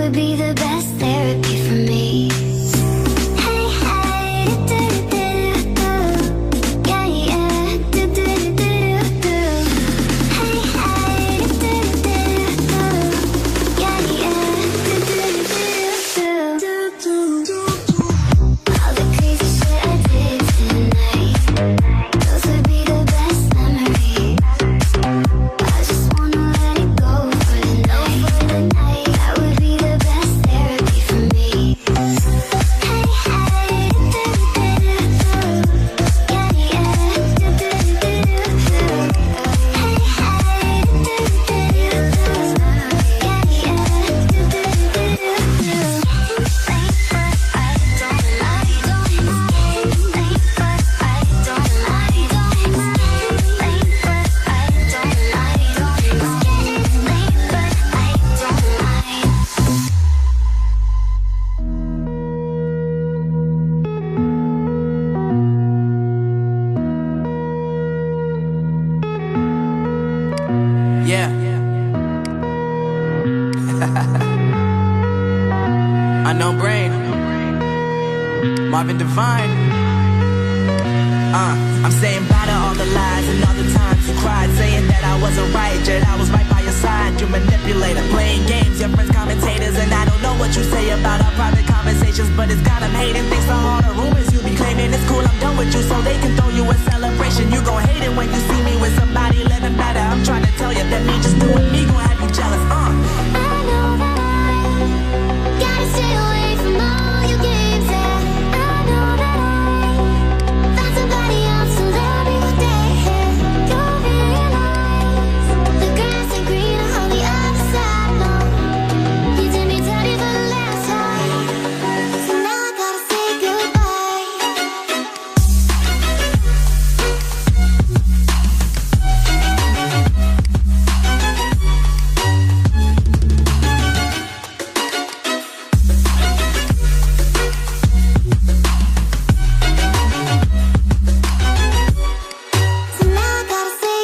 would be the best therapy for me. Hey, hey, do-do-do-do-do. Yeah, yeah, do-do-do-do-do. Hey, hey, do-do-do-do-do. Yeah, yeah, do-do-do-do-do. All the crazy shit I did tonight, those would be the best memories. I just wanna let it go for the night. That would be the best therapy for me. Hey, hey, do-do-do-do-do. Yeah, yeah, do-do-do-do-do. Hey, hey, do-do-do-do-do. Yeah, yeah, do-do-do-do-do. Yeah. Unknown Brain, Marvin Divine. I'm saying bye to all the lies and all the times you cried, saying that I wasn't right, yet I was right by your side. You manipulator, playing games, your friends commentators, and I don't know what you say about our private conversations, but it's got them hating. Thanks to all the rumors you be claiming. It's cool, I'm done with you, so they can throw you a celebration. You gon' hate it when you see me with somebody living better. I'm trying to tell you that me just doing me gon' have you jealous. I know that I gotta stay away from all your games. Yeah, I know that I found somebody else who love me today. You'll realize the grass ain't greener on the other side. No, you did me dirty for the last time, so now I gotta say goodbye. So now I gotta say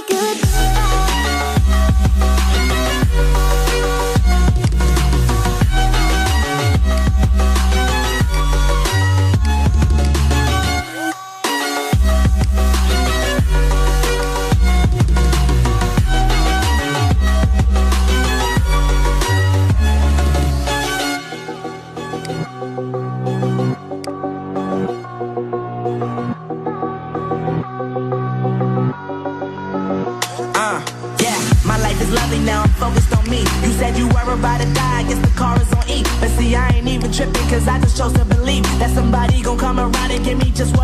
Yeah, my life is lovely now, I'm focused on me. You said you were about to die, I guess the car is on E. But see, I ain't even tripping, cause I just chose to believe that somebody gon' come around and give me just what